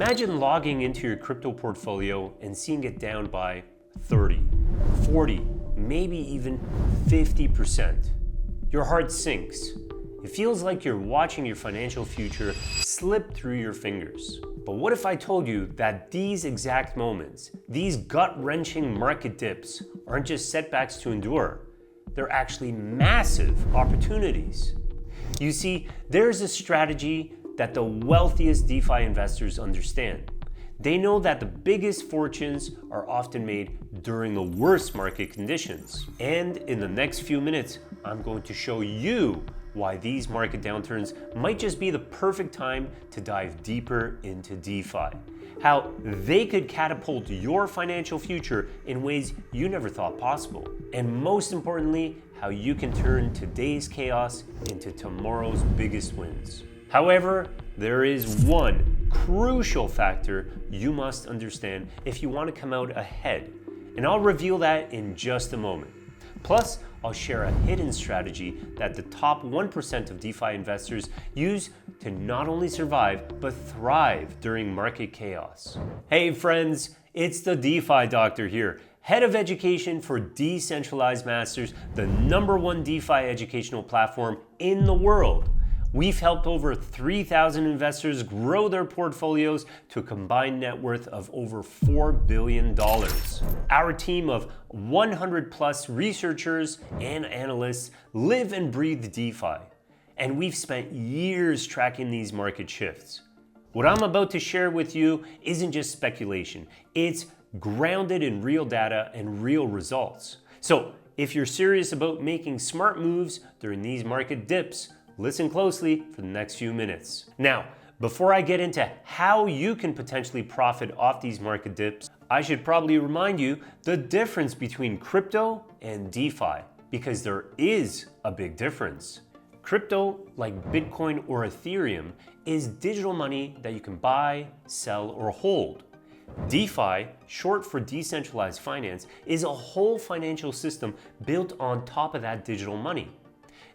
Imagine logging into your crypto portfolio and seeing it down by 30, 40, maybe even 50%. Your heart sinks. It feels like you're watching your financial future slip through your fingers. But what if I told you that these exact moments, these gut-wrenching market dips, aren't just setbacks to endure? They're actually massive opportunities. You see, there's a strategy that the wealthiest DeFi investors understand. They know that the biggest fortunes are often made during the worst market conditions. And in the next few minutes, I'm going to show you why these market downturns might just be the perfect time to dive deeper into DeFi. How they could catapult your financial future in ways you never thought possible. And most importantly, how you can turn today's chaos into tomorrow's biggest wins. However, there is one crucial factor you must understand if you want to come out ahead. And I'll reveal that in just a moment. Plus, I'll share a hidden strategy that the top 1% of DeFi investors use to not only survive, but thrive during market chaos. Hey friends, it's the DeFi Doctor here, Head of Education for Decentralized Masters, the #1 DeFi educational platform in the world. We've helped over 3,000 investors grow their portfolios to a combined net worth of over $4 billion. Our team of 100 plus researchers and analysts live and breathe DeFi, and we've spent years tracking these market shifts. What I'm about to share with you isn't just speculation, it's grounded in real data and real results. So if you're serious about making smart moves during these market dips, listen closely for the next few minutes. Now, before I get into how you can potentially profit off these market dips, I should probably remind you the difference between crypto and DeFi, because there is a big difference. Crypto, like Bitcoin or Ethereum, is digital money that you can buy, sell, or hold. DeFi, short for decentralized finance, is a whole financial system built on top of that digital money.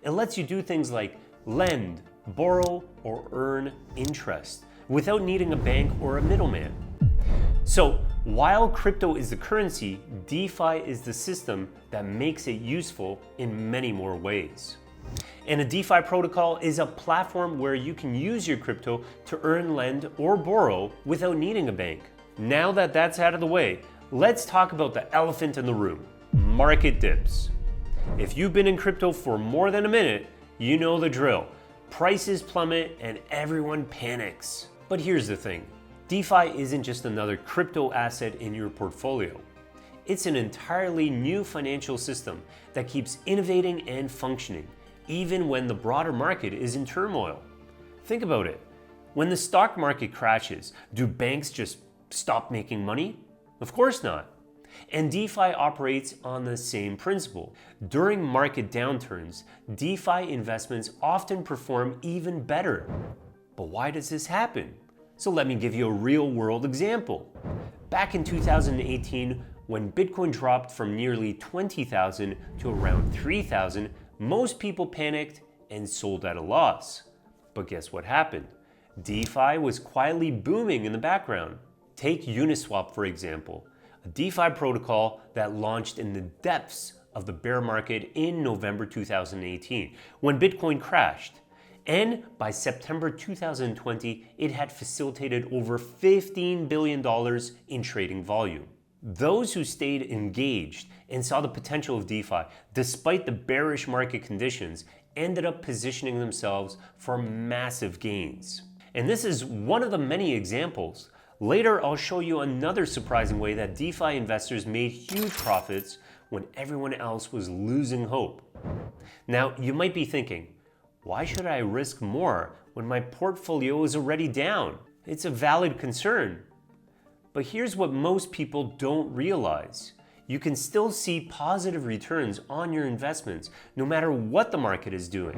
It lets you do things like lend, borrow, or earn interest without needing a bank or a middleman. So while crypto is the currency, DeFi is the system that makes it useful in many more ways. And a DeFi protocol is a platform where you can use your crypto to earn, lend, or borrow without needing a bank. Now that that's out of the way, let's talk about the elephant in the room, market dips. If you've been in crypto for more than a minute, you know the drill. Prices plummet and everyone panics. But here's the thing, DeFi isn't just another crypto asset in your portfolio. It's an entirely new financial system that keeps innovating and functioning, even when the broader market is in turmoil. Think about it. When the stock market crashes, do banks just stop making money? Of course not. And DeFi operates on the same principle. During market downturns, DeFi investments often perform even better. But why does this happen? So let me give you a real-world example. Back in 2018, when Bitcoin dropped from nearly 20,000 to around 3,000, most people panicked and sold at a loss. But guess what happened? DeFi was quietly booming in the background. Take Uniswap, for example, a DeFi protocol that launched in the depths of the bear market in November 2018, when Bitcoin crashed. And by September 2020, it had facilitated over $15 billion in trading volume. Those who stayed engaged and saw the potential of DeFi, despite the bearish market conditions, ended up positioning themselves for massive gains. And this is one of the many examples. Later, I'll show you another surprising way that DeFi investors made huge profits when everyone else was losing hope. Now, you might be thinking, why should I risk more when my portfolio is already down? It's a valid concern. But here's what most people don't realize. You can still see positive returns on your investments no matter what the market is doing.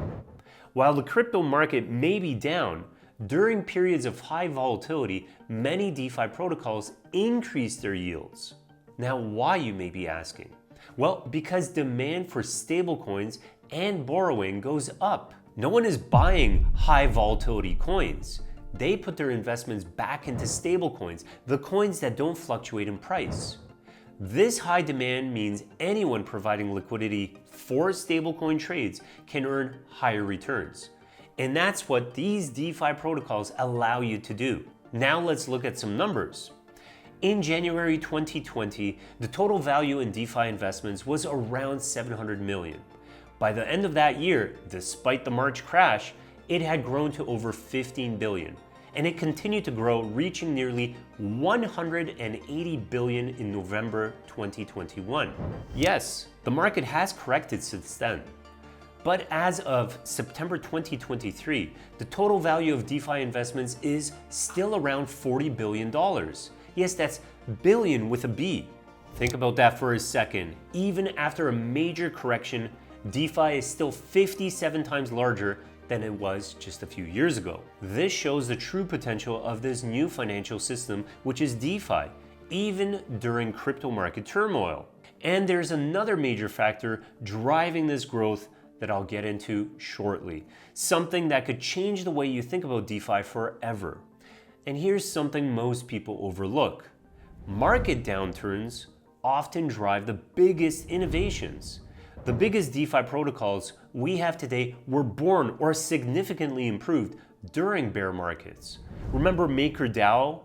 While the crypto market may be down, during periods of high volatility, many DeFi protocols increase their yields. Now, why, you may be asking? Well, because demand for stablecoins and borrowing goes up. No one is buying high volatility coins. They put their investments back into stablecoins, the coins that don't fluctuate in price. This high demand means anyone providing liquidity for stablecoin trades can earn higher returns. And that's what these DeFi protocols allow you to do. Now let's look at some numbers. In January 2020, the total value in DeFi investments was around 700 million. By the end of that year, despite the March crash, it had grown to over 15 billion. And it continued to grow, reaching nearly 180 billion in November 2021. Yes, the market has corrected since then. But as of September 2023, the total value of DeFi investments is still around $40 billion. Yes, that's billion with a B. Think about that for a second. Even after a major correction, DeFi is still 57 times larger than it was just a few years ago. This shows the true potential of this new financial system, which is DeFi, even during crypto market turmoil. And there's another major factor driving this growth that I'll get into shortly, something that could change the way you think about DeFi forever. And here's something most people overlook. Market downturns often drive the biggest innovations. The biggest DeFi protocols we have today were born or significantly improved during bear markets. Remember MakerDAO?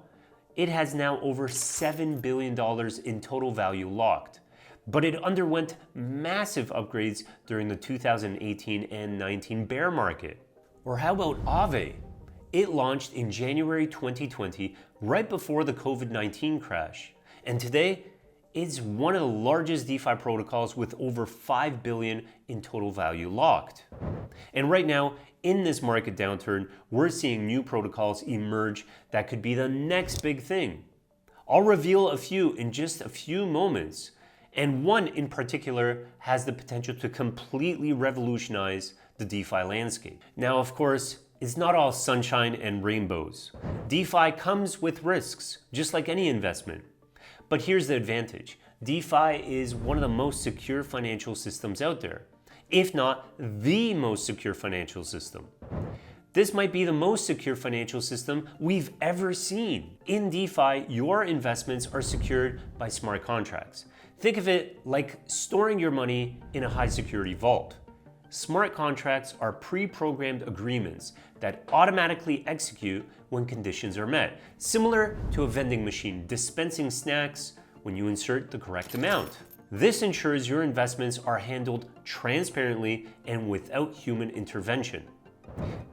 It has now over $7 billion in total value locked, but it underwent massive upgrades during the 2018 and 19 bear market. Or how about Aave? It launched in January 2020, right before the COVID-19 crash, and today it's one of the largest DeFi protocols with over 5 billion in total value locked. And right now, in this market downturn, we're seeing new protocols emerge that could be the next big thing. I'll reveal a few in just a few moments, and one in particular has the potential to completely revolutionize the DeFi landscape. Now, of course, it's not all sunshine and rainbows. DeFi comes with risks, just like any investment. But here's the advantage. DeFi is one of the most secure financial systems out there, if not the most secure financial system. This might be the most secure financial system we've ever seen. In DeFi, your investments are secured by smart contracts. Think of it like storing your money in a high security vault. Smart contracts are pre-programmed agreements that automatically execute when conditions are met, similar to a vending machine dispensing snacks when you insert the correct amount. This ensures your investments are handled transparently and without human intervention.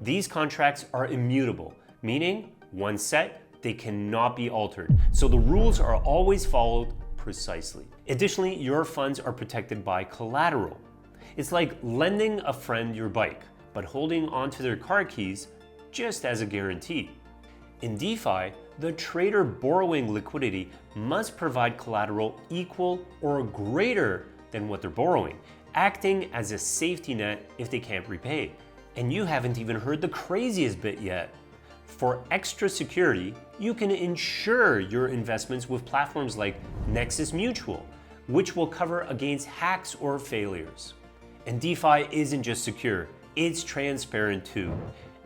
These contracts are immutable, meaning once set, they cannot be altered, so the rules are always followed precisely. Additionally, your funds are protected by collateral. It's like lending a friend your bike, but holding onto their car keys just as a guarantee. In DeFi, the trader borrowing liquidity must provide collateral equal or greater than what they're borrowing, acting as a safety net if they can't repay. And you haven't even heard the craziest bit yet. For extra security, you can insure your investments with platforms like Nexus Mutual, which will cover against hacks or failures. And DeFi isn't just secure, it's transparent too.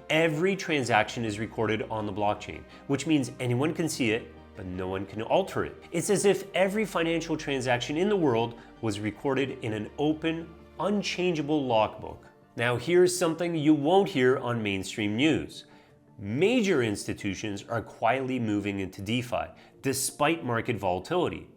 Every transaction is recorded on the blockchain, which means anyone can see it, but no one can alter it. It's as if every financial transaction in the world was recorded in an open, unchangeable logbook. Now here's something you won't hear on mainstream news. Major institutions are quietly moving into DeFi, despite market volatility.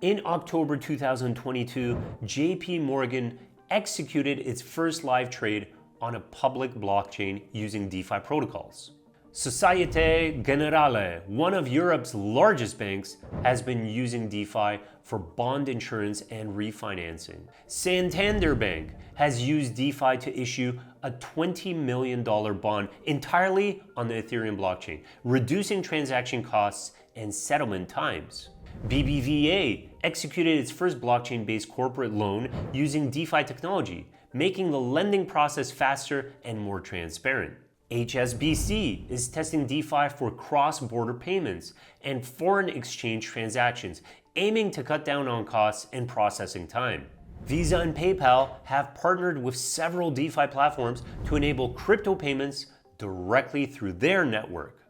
In October 2022, JP Morgan executed its first live trade on a public blockchain using DeFi protocols. Societe Generale, one of Europe's largest banks, has been using DeFi for bond insurance and refinancing. Santander Bank has used DeFi to issue a $20 million bond entirely on the Ethereum blockchain, reducing transaction costs and settlement times. BBVA executed its first blockchain-based corporate loan using DeFi technology, making the lending process faster and more transparent. HSBC is testing DeFi for cross-border payments and foreign exchange transactions, aiming to cut down on costs and processing time. Visa and PayPal have partnered with several DeFi platforms to enable crypto payments directly through their network.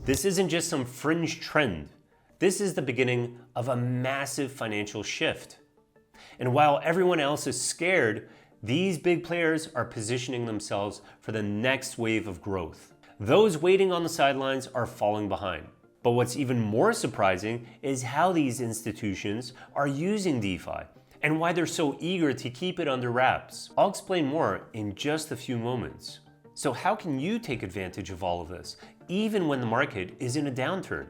This isn't just some fringe trend. This is the beginning of a massive financial shift. And while everyone else is scared, these big players are positioning themselves for the next wave of growth. Those waiting on the sidelines are falling behind. But what's even more surprising is how these institutions are using DeFi and why they're so eager to keep it under wraps. I'll explain more in just a few moments. So how can you take advantage of all of this, even when the market is in a downturn?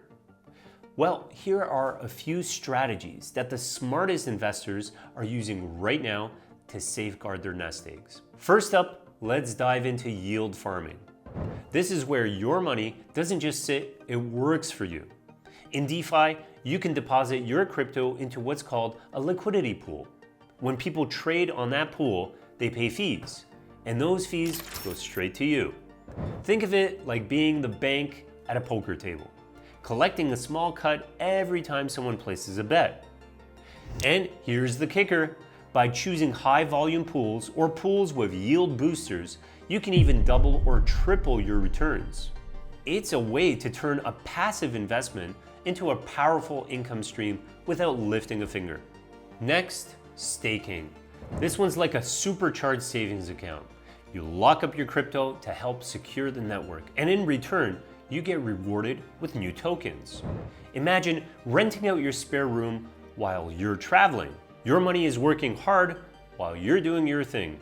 Well, here are a few strategies that the smartest investors are using right now to safeguard their nest eggs. First up, let's dive into yield farming. This is where your money doesn't just sit, it works for you. In DeFi, you can deposit your crypto into what's called a liquidity pool. When people trade on that pool, they pay fees, and those fees go straight to you. Think of it like being the bank at a poker table, collecting a small cut every time someone places a bet. And here's the kicker. By choosing high volume pools or pools with yield boosters, you can even double or triple your returns. It's a way to turn a passive investment into a powerful income stream without lifting a finger. Next, staking. This one's like a supercharged savings account. You lock up your crypto to help secure the network, and in return, you get rewarded with new tokens. Imagine renting out your spare room while you're traveling. Your money is working hard while you're doing your thing.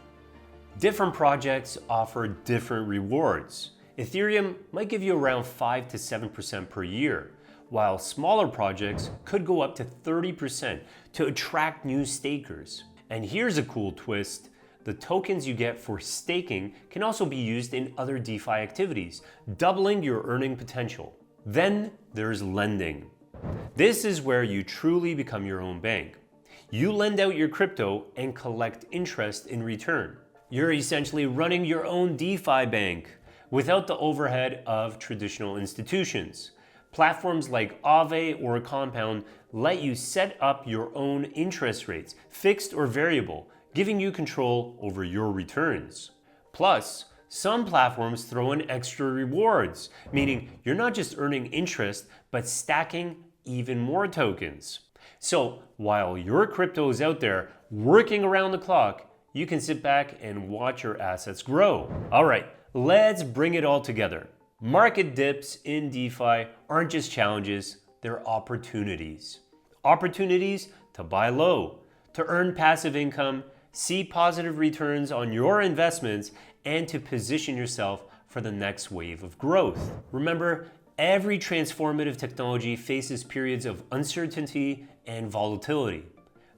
Different projects offer different rewards. Ethereum might give you around 5 to 7% per year, while smaller projects could go up to 30% to attract new stakers. And here's a cool twist. The tokens you get for staking can also be used in other DeFi activities, doubling your earning potential. Then there's lending. This is where you truly become your own bank. You lend out your crypto and collect interest in return. You're essentially running your own DeFi bank without the overhead of traditional institutions. Platforms like Aave or Compound let you set up your own interest rates, fixed or variable, giving you control over your returns. Plus, some platforms throw in extra rewards, meaning you're not just earning interest, but stacking even more tokens. So while your crypto is out there working around the clock, you can sit back and watch your assets grow. All right, let's bring it all together. Market dips in DeFi aren't just challenges, they're opportunities. Opportunities to buy low, to earn passive income, see positive returns on your investments, and to position yourself for the next wave of growth. Remember, every transformative technology faces periods of uncertainty and volatility.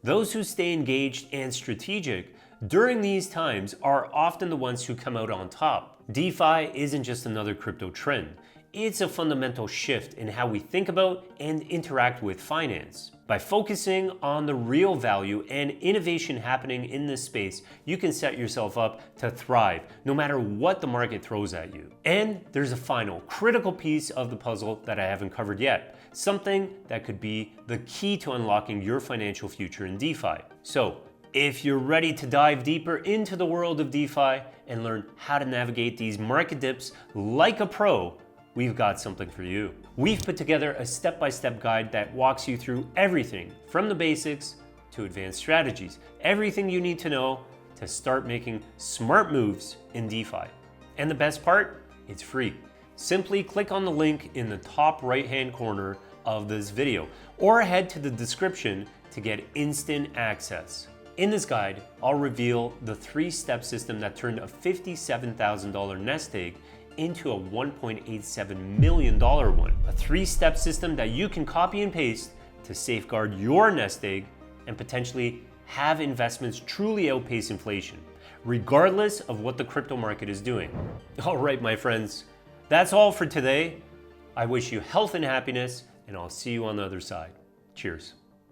Those who stay engaged and strategic during these times are often the ones who come out on top. DeFi isn't just another crypto trend. It's a fundamental shift in how we think about and interact with finance. By focusing on the real value and innovation happening in this space, you can set yourself up to thrive no matter what the market throws at you. And there's a final critical piece of the puzzle that I haven't covered yet, something that could be the key to unlocking your financial future in DeFi. So, if you're ready to dive deeper into the world of DeFi and learn how to navigate these market dips like a pro, we've got something for you. We've put together a step-by-step guide that walks you through everything from the basics to advanced strategies, everything you need to know to start making smart moves in DeFi. And the best part, it's free. Simply click on the link in the top right-hand corner of this video or head to the description to get instant access. In this guide, I'll reveal the 3-step system that turned a $57,000 nest egg into a $1.87 million one. A 3-step system that you can copy and paste to safeguard your nest egg and potentially have investments truly outpace inflation, regardless of what the crypto market is doing. All right, my friends, that's all for today. I wish you health and happiness, and I'll see you on the other side. Cheers.